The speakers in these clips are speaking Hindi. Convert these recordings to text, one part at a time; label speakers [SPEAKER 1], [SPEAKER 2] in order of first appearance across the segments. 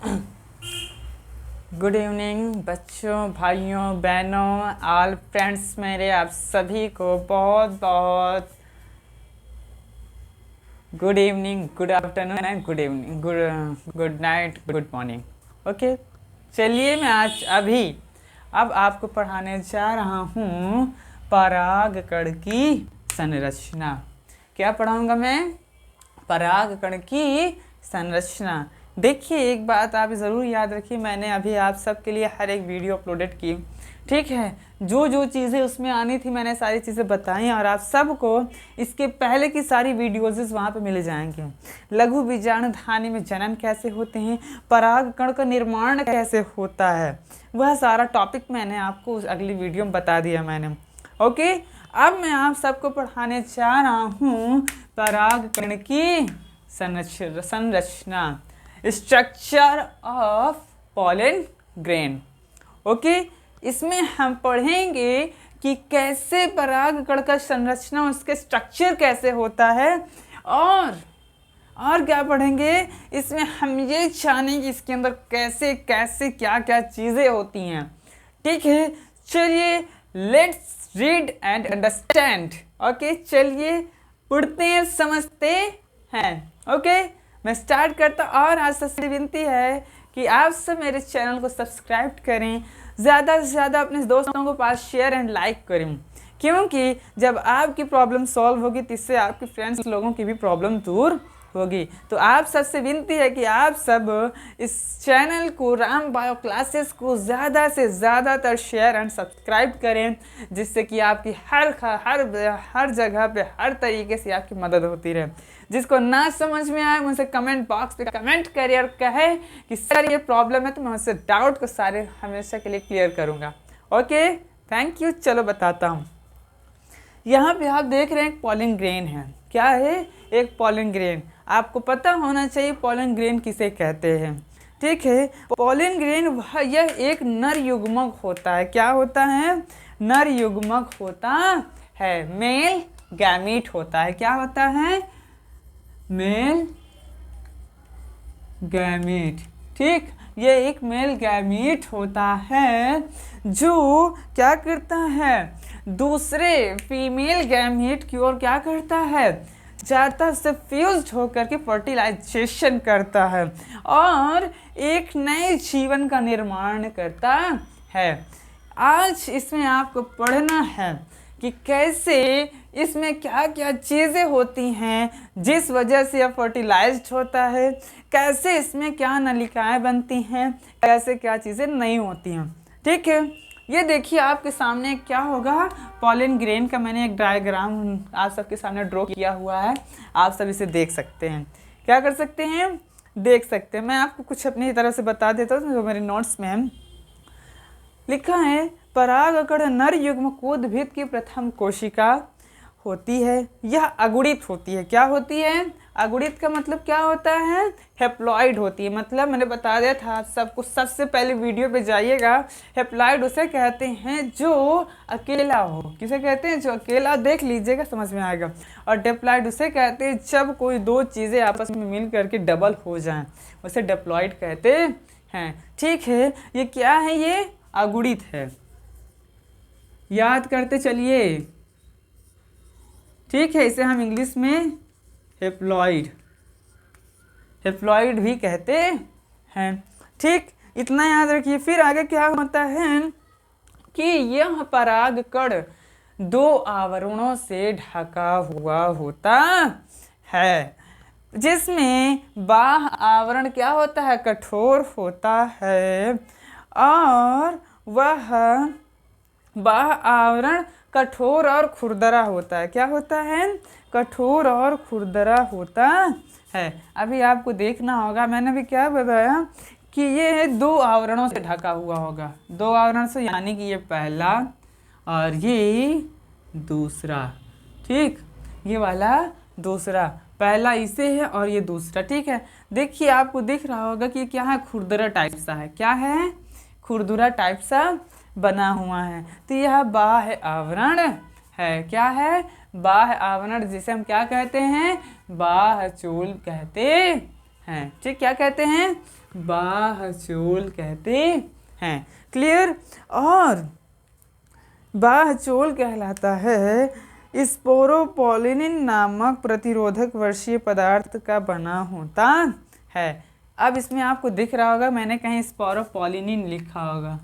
[SPEAKER 1] गुड इवनिंग बच्चों, भाइयों, बहनों, ऑल फ्रेंड्स मेरे, आप सभी को बहुत बहुत good evening, good afternoon and good evening, good night, good morning. Okay, चलिए मैं आज अब आपको पढ़ाने जा रहा हूँ परागकण की संरचना। क्या पढ़ाऊँगा मैं? परागकण की संरचना। देखिए, एक बात आप ज़रूर याद रखिए, मैंने अभी आप सबके लिए हर एक वीडियो अपलोडेड की, ठीक है। जो जो चीज़ें उसमें आनी थी मैंने सारी चीज़ें बताई, और आप सबको इसके पहले की सारी वीडियोज़ वहाँ पे मिल जाएंगे। लघु बीजाणु धानी में जनन कैसे होते हैं, परागकण का निर्माण कैसे होता है, वह सारा टॉपिक मैंने आपको उस अगली वीडियो में बता दिया मैंने। ओके, अब मैं आप सबको पढ़ाने जा रहा हूँ परागकण की संरचना, structure of pollen grain. Okay, इसमें हम पढ़ेंगे कि कैसे परागकण का संरचना, उसके स्ट्रक्चर कैसे होता है, और क्या पढ़ेंगे इसमें हम ये जानेंगे कि इसके अंदर कैसे कैसे क्या क्या चीज़ें होती हैं। ठीक है, चलिए let's read and understand. Okay, चलिए पढ़ते हैं, समझते हैं। ओके, मैं स्टार्ट करता, और आज सबसे विनती है कि आप सब मेरे चैनल को सब्सक्राइब करें, ज़्यादा से ज़्यादा अपने दोस्तों को पास शेयर एंड लाइक करें, क्योंकि जब आपकी प्रॉब्लम सॉल्व होगी तो इससे आपके फ्रेंड्स लोगों की भी प्रॉब्लम दूर होगी। तो आप सबसे विनती है कि आप सब इस चैनल को, राम बायो क्लासेस को ज़्यादा से ज़्यादातर शेयर एंड सब्सक्राइब करें, जिससे कि आपकी हर जगह पे हर तरीके से आपकी मदद होती रहे। जिसको ना समझ में आए मुझसे कमेंट बॉक्स पे कमेंट करे और कहे कि सर ये प्रॉब्लम है, तो मैं उससे डाउट को सारे हमेशा के लिए क्लियर करूँगा। Okay, thank you. चलो बताता हूँ। यहाँ पे आप देख रहे हैं एक पॉलन ग्रेन है। क्या है? एक पॉलन ग्रेन। आपको पता होना चाहिए पॉलन ग्रेन किसे कहते हैं। ठीक है, पॉलन ग्रेन यह एक नर युग्मक होता है। क्या होता है? नर युग्मक होता है, मेल गैमीट होता है। क्या होता है? Male gamete. ठीक, ये एक मेल गैमीट होता है जो क्या करता है, दूसरे फीमेल गैमीट की ओर क्या करता है, जाता से फ्यूज्ड होकर के फर्टिलाइजेशन करता है और एक नए जीवन का निर्माण करता है। आज इसमें आपको पढ़ना है कि कैसे इसमें क्या क्या चीज़ें होती हैं जिस वजह से यह फर्टिलाइज्ड होता है, कैसे इसमें क्या नलिकाएं बनती हैं, कैसे क्या चीज़ें नहीं होती हैं। ठीक है, ये देखिए आपके सामने क्या होगा, पॉलन ग्रेन का मैंने एक डायग्राम आप सबके सामने ड्रॉ किया हुआ है। आप सब इसे देख सकते हैं। क्या कर सकते हैं? देख सकते हैं। मैं आपको कुछ अपनी तरफ से बता देता हूँ जो मेरे नोट्स में है। लिखा है, परागकण नर युग्मकोद्भिद की प्रथम कोशिका होती है। यह अगुणित होती है। क्या होती है? अगुणित का मतलब क्या होता है? हेप्लॉइड होती है। मतलब मैंने बता दिया था आप सबको, सबसे पहले वीडियो पे जाइएगा। हेप्लॉइड उसे कहते हैं जो अकेला हो। किसे कहते हैं? जो अकेला। देख लीजिएगा, समझ में आएगा। और डिप्लॉइड उसे कहते हैं जब कोई दो चीज़ें आपस में मिल करके डबल हो जाएं, उसे डिप्लॉइड कहते हैं। ठीक है, ये क्या है? ये अगुणित है। याद करते चलिए। ठीक है, इसे हम इंग्लिश में हेप्लॉइड भी कहते हैं। ठीक, इतना याद रखिए। फिर आगे क्या होता है कि यह परागकण दो आवरणों से ढका हुआ होता है, जिसमें बाह्य आवरण क्या होता है? कठोर होता है, और वह बाह्य आवरण कठोर और खुरदरा होता है। क्या होता है? कठोर और खुरदरा होता है। अभी आपको देखना होगा, मैंने भी क्या बताया कि ये दो आवरणों से ढका हुआ होगा। दो आवरण से, यानी कि ये पहला और ये दूसरा। ठीक, ये वाला दूसरा, पहला इसे है और ये दूसरा। ठीक है, देखिए आपको दिख रहा होगा कि क्या है? खुरदरा टाइप सा है। क्या है? खुरदुरा टाइप सा बना हुआ है। तो यह बाह्य आवरण है। क्या है? बाह्य आवरण, जिसे हम क्या कहते हैं? बाह्य चोल कहते हैं। ठीक, क्या कहते हैं? बाहचोल कहते हैं। क्लियर? और बाहचोल कहलाता है स्पोरोपोलिनिन नामक प्रतिरोधक वर्षीय पदार्थ का बना होता है। अब इसमें आपको दिख रहा होगा, मैंने कहीं स्पोरोपोलिनिन लिखा होगा।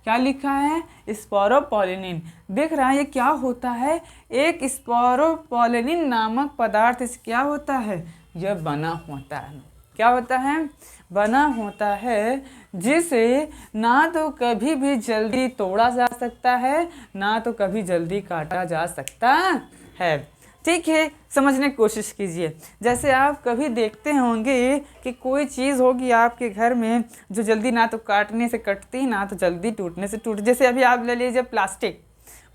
[SPEAKER 1] क्या लिखा है? स्पोरोपोलिनिन। दिख रहा है ये क्या होता है? एक स्पोरोपोलिनिन नामक पदार्थ से क्या होता है? यह बना होता है। क्या होता है? बना होता है, जिसे ना तो कभी भी जल्दी तोड़ा जा सकता है, ना तो कभी जल्दी काटा जा सकता है। ठीक है, समझने की कोशिश कीजिए। जैसे आप कभी देखते होंगे कि कोई चीज़ होगी आपके घर में जो जल्दी ना तो काटने से कटती, ना तो जल्दी टूटने से टूट। जैसे अभी आप ले लीजिए प्लास्टिक,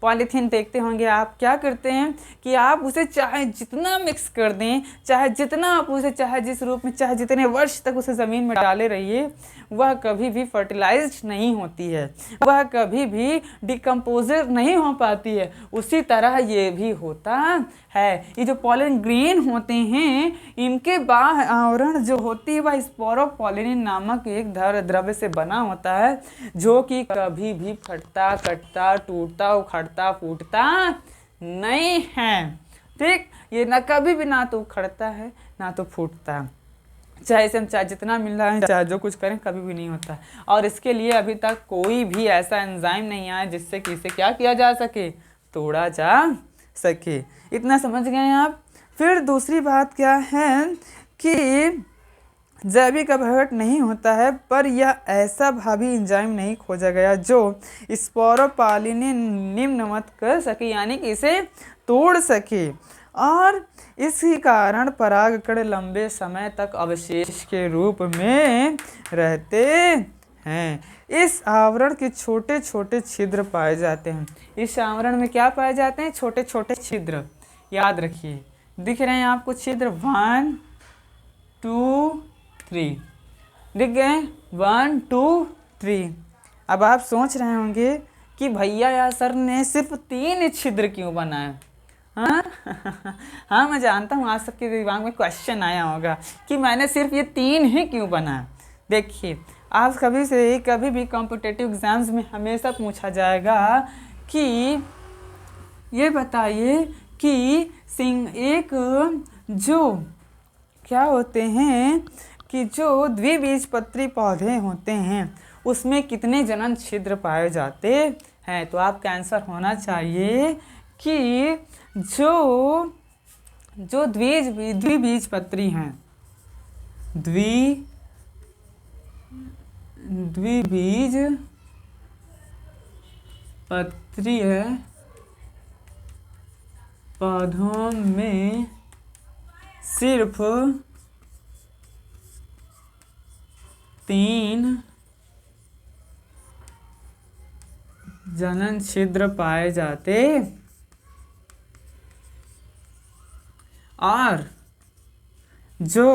[SPEAKER 1] पॉलीथीन देखते होंगे आप, क्या करते हैं कि आप उसे चाहे जितना मिक्स कर दें, चाहे जितना आप उसे चाहे जिस रूप में, चाहे जितने वर्ष तक उसे ज़मीन में डाले रहिए, वह कभी भी फर्टिलाइज्ड नहीं होती है, वह कभी भी डिकम्पोजर नहीं हो पाती है। उसी तरह ये भी होता है। ये जो पॉलन ग्रेन होते हैं, इनके बाह्य आवरण जो होती है वह स्पोरोपोलिनिन नामक एक द्रव्य से बना होता है, जो कि कभी भी फटता, कटता, टूटता, उखड़ता, फूटता नहीं है। ठीक, ये ना कभी भी ना तो उखड़ता है, ना तो फूटता। चाहे इसे हम चाहे जितना मिल रहा है, चाहे जो कुछ करें, कभी भी नहीं होता। और इसके लिए अभी तक कोई भी ऐसा एंजाइम नहीं आया जिससे कि इसे क्या किया जा सके? तोड़ा जा सके। इतना समझ गए आप? फिर दूसरी बात क्या है कि जैविक अपघटन नहीं होता है, पर यह ऐसा भावी एंजाइम नहीं खोजा गया जो स्पोरोपोलिनिन निम्नवत कर सके, यानी कि इसे तोड़ सके। और इसी कारण परागकण लंबे समय तक अवशेष के रूप में रहते हैं। इस आवरण के छोटे छोटे छिद्र पाए जाते हैं। इस आवरण में क्या पाए जाते हैं? छोटे छोटे छिद्र। याद रखिए, दिख रहे हैं आपको छिद्र? 1 2 3 दिख गए? 1 2 3। अब आप सोच रहे होंगे कि भैया या सर ने सिर्फ 3 छिद्र क्यों बनाए? हाँ हाँ, मैं जानता हूँ आज सबके दिमाग में क्वेश्चन आया होगा कि मैंने सिर्फ ये 3 ही क्यों बनाया। देखिए, आप कभी भी कॉम्पिटिटिव एग्जाम्स में हमेशा पूछा जाएगा कि ये बताइए कि एक जो क्या होते हैं कि जो द्विबीजपत्री पौधे होते हैं उसमें कितने जनन छिद्र पाए जाते हैं? तो आपका आंसर होना चाहिए कि जो द्विबीजपत्री हैं, द्विबीजपत्री है पौधों में सिर्फ 3 जनन छिद्र पाए जाते, और जो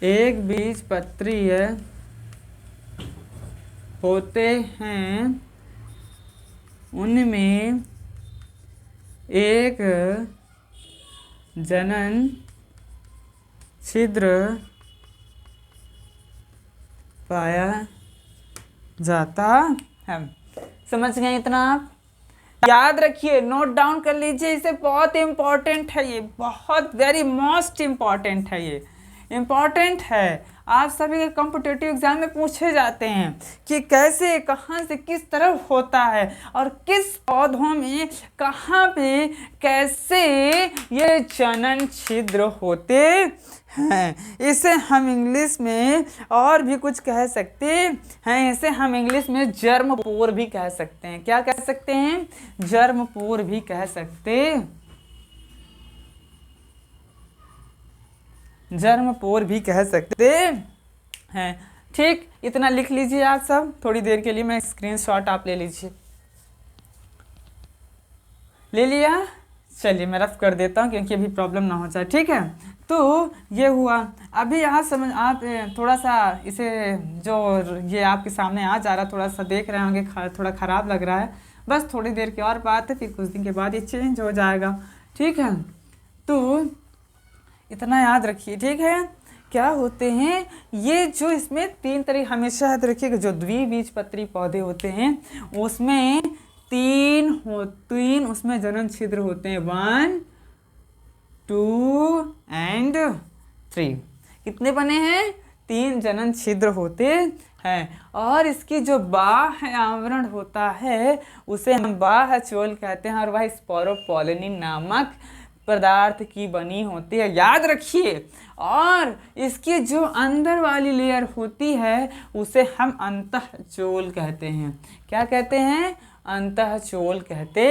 [SPEAKER 1] एक बीजपत्री होते हैं उनमें एक जनन छिद्र पाया जाता है। समझ गए इतना आप? याद रखिए, नोट डाउन कर लीजिए, इसे बहुत इम्पॉर्टेंट है, ये बहुत वेरी मोस्ट इम्पॉर्टेंट है, ये इम्पॉर्टेंट है। आप सभी के कॉम्पिटिटिव एग्जाम में पूछे जाते हैं कि कैसे, कहाँ से, किस तरफ होता है और किस पौधों में कहाँ पे कैसे ये जनन छिद्र होते हैं। इसे हम इंग्लिश में और भी कुछ कह सकते हैं। इसे हम इंग्लिश में जर्म पोर भी कह सकते हैं। क्या कह सकते हैं? जर्म पोर भी कह सकते, जर्म पोर भी कह सकते हैं। ठीक, इतना लिख लीजिए आप सब। थोड़ी देर के लिए मैं स्क्रीनशॉट आप ले लीजिए। ले लिया? चलिए मैं रफ कर देता हूँ क्योंकि अभी प्रॉब्लम ना हो जाए। ठीक है, तो ये हुआ। अभी यहाँ समझ आप थोड़ा सा इसे जो ये आपके सामने आ जा रहा, थोड़ा सा देख रहे होंगे, थोड़ा ख़राब लग रहा है। बस थोड़ी देर की और बात है, फिर कुछ दिन के बाद ये चेंज हो जाएगा। ठीक है, तो इतना याद रखिए, ठीक है। क्या होते हैं ये, जो इसमें 3 तरीके हमेशा याद रखिएगा, जो द्विबीजपत्री पौधे होते हैं उसमें 3 उसमें जनन छिद्र होते हैं, 1 2 एंड 3। कितने बने हैं? 3 जनन छिद्र होते हैं। और इसकी जो बाह्य आवरण होता है उसे हम बाह्य चोल कहते हैं, और वह स्पोरोपोलिन नामक पदार्थ की बनी होती है, याद रखिए। और इसकी जो अंदर वाली लेयर होती है उसे हम अंतःचोल कहते हैं। क्या कहते हैं? अंतःचोल कहते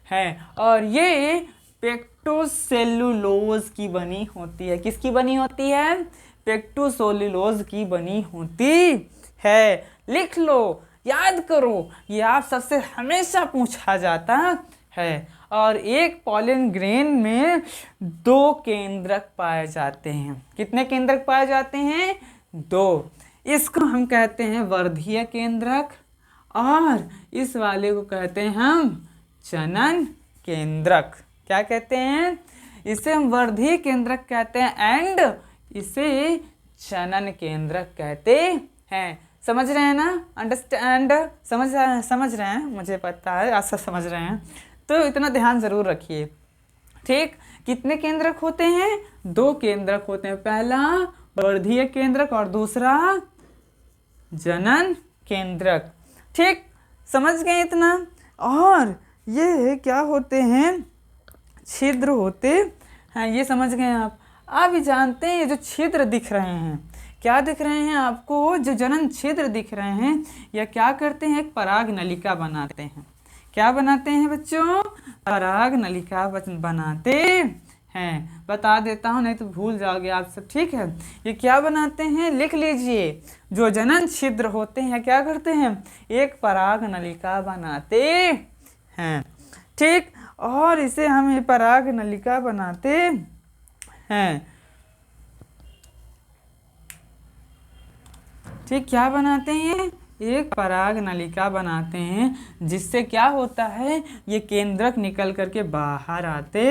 [SPEAKER 1] हैं। और ये पेक्टोसेलुलोज की बनी होती है। किसकी बनी होती है? पेक्टोसेलुलोज की बनी होती है। लिख लो, याद करो, ये आप सबसे हमेशा पूछा जाता है। और एक पॉलन ग्रेन में 2 केंद्रक पाए जाते हैं। कितने केंद्रक पाए जाते हैं? 2। इसको हम कहते हैं वर्धीय केंद्रक, और इस वाले को कहते हैं हम जनन केंद्रक। क्या कहते हैं? इसे हम वर्धीय केंद्रक कहते हैं एंड इसे जनन केंद्रक कहते हैं। समझ रहे हैं ना? अंडरस्टैंड? समझ रहे हैं, मुझे पता है आप सब समझ रहे हैं, तो इतना ध्यान जरूर रखिए, ठीक। कितने केंद्रक होते हैं? 2 केंद्रक होते हैं, पहला वर्धीय केंद्रक और दूसरा जनन केंद्रक, ठीक। समझ गए इतना? और ये क्या होते हैं? छिद्र होते हैं, ये समझ गए आप। आप भी जानते हैं ये जो छिद्र दिख रहे हैं, क्या दिख रहे हैं आपको? जो जनन छिद्र दिख रहे हैं, यह क्या करते हैं? एक पराग नलिका बनाते हैं। क्या बनाते हैं बच्चों? पराग नलिका बनाते हैं। बता देता हूँ, नहीं तो भूल जाओगे आप सब, ठीक है। ये क्या बनाते हैं? लिख लीजिए। जो जनन छिद्र होते हैं क्या करते हैं? एक पराग नलिका बनाते हैं, ठीक। और इसे हम ये पराग नलिका बनाते हैं, ठीक। क्या बनाते हैं? एक पराग नलिका बनाते हैं, जिससे क्या होता है? ये केंद्रक निकल करके बाहर आते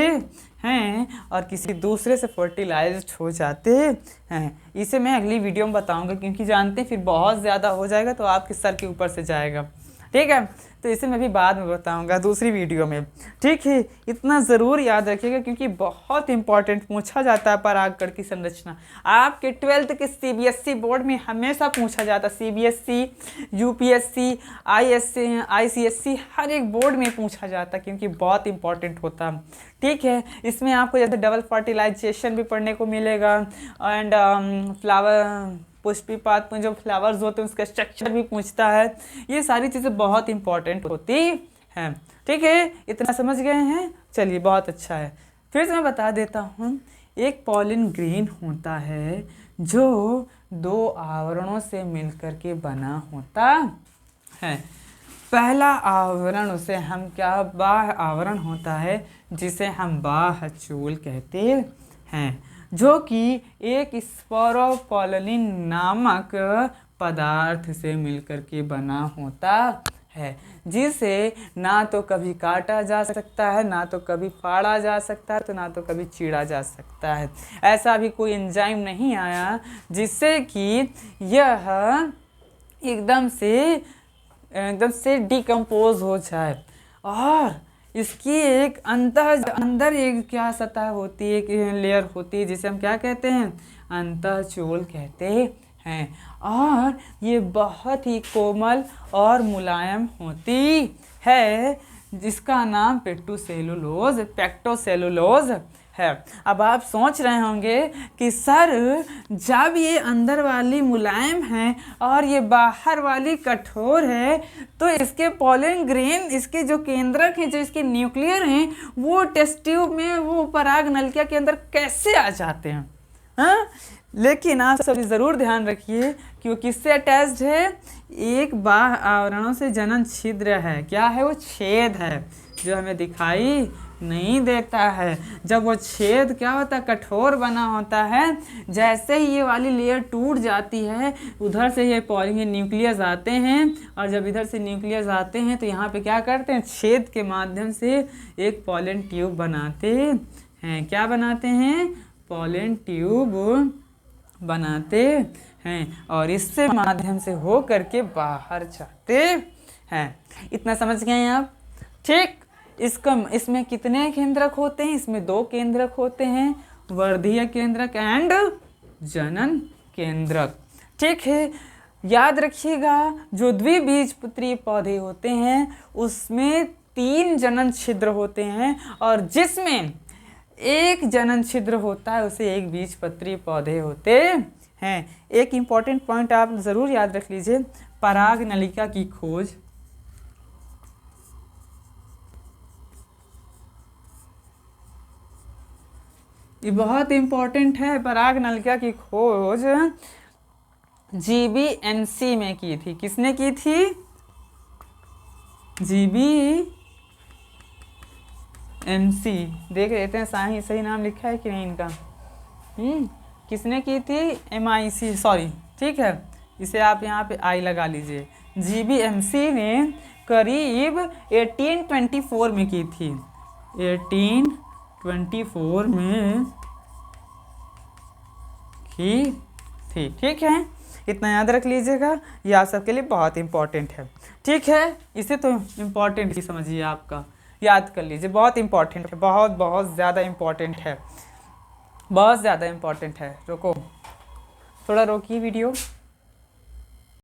[SPEAKER 1] हैं और किसी दूसरे से फर्टिलाइज्ड हो जाते हैं। इसे मैं अगली वीडियो में बताऊंगा, क्योंकि जानते हैं फिर बहुत ज़्यादा हो जाएगा तो आपके सर के ऊपर से जाएगा, ठीक है। तो इसे मैं भी बाद में बताऊंगा दूसरी वीडियो में, ठीक है। इतना ज़रूर याद रखिएगा, क्योंकि बहुत इंपॉर्टेंट पूछा जाता है परागकण की संरचना। आपके 12th के CBSE बोर्ड में हमेशा पूछा जाता है, CBSE, UPSC, ICSE, हर एक बोर्ड में पूछा जाता है, क्योंकि बहुत इंपॉर्टेंट होता है, ठीक है। इसमें आपको जैसे डबल फर्टिलाइजेशन भी पढ़ने को मिलेगा, एंड फ्लावर पुष्पिपात में जो फ्लावर्स होते हैं उसका स्ट्रक्चर भी पूछता है। ये सारी चीज़ें बहुत इंपॉर्टेंट होती हैं, ठीक है। इतना समझ गए हैं? चलिए, बहुत अच्छा है। फिर से मैं बता देता हूँ। एक पॉलन ग्रेन होता है जो 2 आवरणों से मिलकर के बना होता है। पहला आवरण उसे हम क्या, बाह्य आवरण होता है, जिसे हम बाह्य चोल कहते हैं, जो कि एक स्पोरोपोलिन नामक पदार्थ से मिलकर के बना होता है, जिसे ना तो कभी काटा जा सकता है, ना तो कभी फाड़ा जा सकता है, तो ना तो कभी चीरा जा सकता है। ऐसा भी कोई एंजाइम नहीं आया जिससे कि यह एकदम से डिकम्पोज हो जाए। और इसकी एक अंदर एक क्या सतह होती है, एक लेयर होती है, जिसे हम क्या कहते हैं? अंतःचोल कहते हैं। और ये बहुत ही कोमल और मुलायम होती है, जिसका नाम पेक्टोसेलुलोज है। अब आप सोच रहे होंगे कि सर, जब ये अंदर वाली मुलायम है और ये बाहर वाली कठोर है, तो इसके पॉलन ग्रेन, इसके जो केंद्रक हैं, जो इसके न्यूक्लियर हैं, वो टेस्ट ट्यूब में, वो पराग नलिका के अंदर कैसे आ जाते हैं? हाँ, लेकिन आप सभी ज़रूर ध्यान रखिए कि वो किससे अटैच्ड है? एक बाह्य आवरणों से जनन छिद्र है। क्या है? वो छेद है, जो हमें दिखाई नहीं देता है। जब वो छेद क्या होता है? कठोर बना होता है। जैसे ही ये वाली लेयर टूट जाती है, उधर से ये पॉलिन न्यूक्लियस आते हैं, और जब इधर से न्यूक्लियस आते हैं तो यहाँ पे क्या करते हैं? छेद के माध्यम से एक पॉलन ट्यूब बनाते हैं। क्या बनाते हैं? पॉलन ट्यूब बनाते हैं और इससे माध्यम से हो करके बाहर जाते हैं। इतना समझ गए आप? ठीक। इसमें कितने केंद्रक होते हैं? इसमें 2 केंद्रक होते हैं, वर्धीय केंद्रक एंड जनन केंद्रक। ठीक है, याद रखिएगा जो द्विबीजपत्री पौधे होते हैं उसमें 3 जनन छिद्र होते हैं और जिसमें 1 जनन छिद्र होता है उसे एक बीजपत्री पौधे होते हैं। एक इम्पॉर्टेंट पॉइंट आप ज़रूर याद रख लीजिए, पराग नलिका की खोज ये बहुत इम्पॉर्टेंट है। पराग नलिका की खोज GBMC में की थी। किसने की थी? GBMC। देख लेते हैं सही नाम लिखा है कि नहीं इनका। किसने की थी? MIC, sorry. ठीक है, इसे आप यहाँ पे I लगा लीजिए। GBMC ने करीब 1824 में की थी। 1824 में की थी। ठीक है, इतना याद रख लीजिएगा, ये आप सबके लिए बहुत इंपॉर्टेंट है। ठीक है, इसे तो इम्पॉर्टेंट ही समझिए, आपका याद कर लीजिए, बहुत इंपॉर्टेंट है, बहुत बहुत ज़्यादा इम्पॉर्टेंट है, बहुत ज़्यादा इम्पॉर्टेंट है। रुको, थोड़ा रोकिए वीडियो।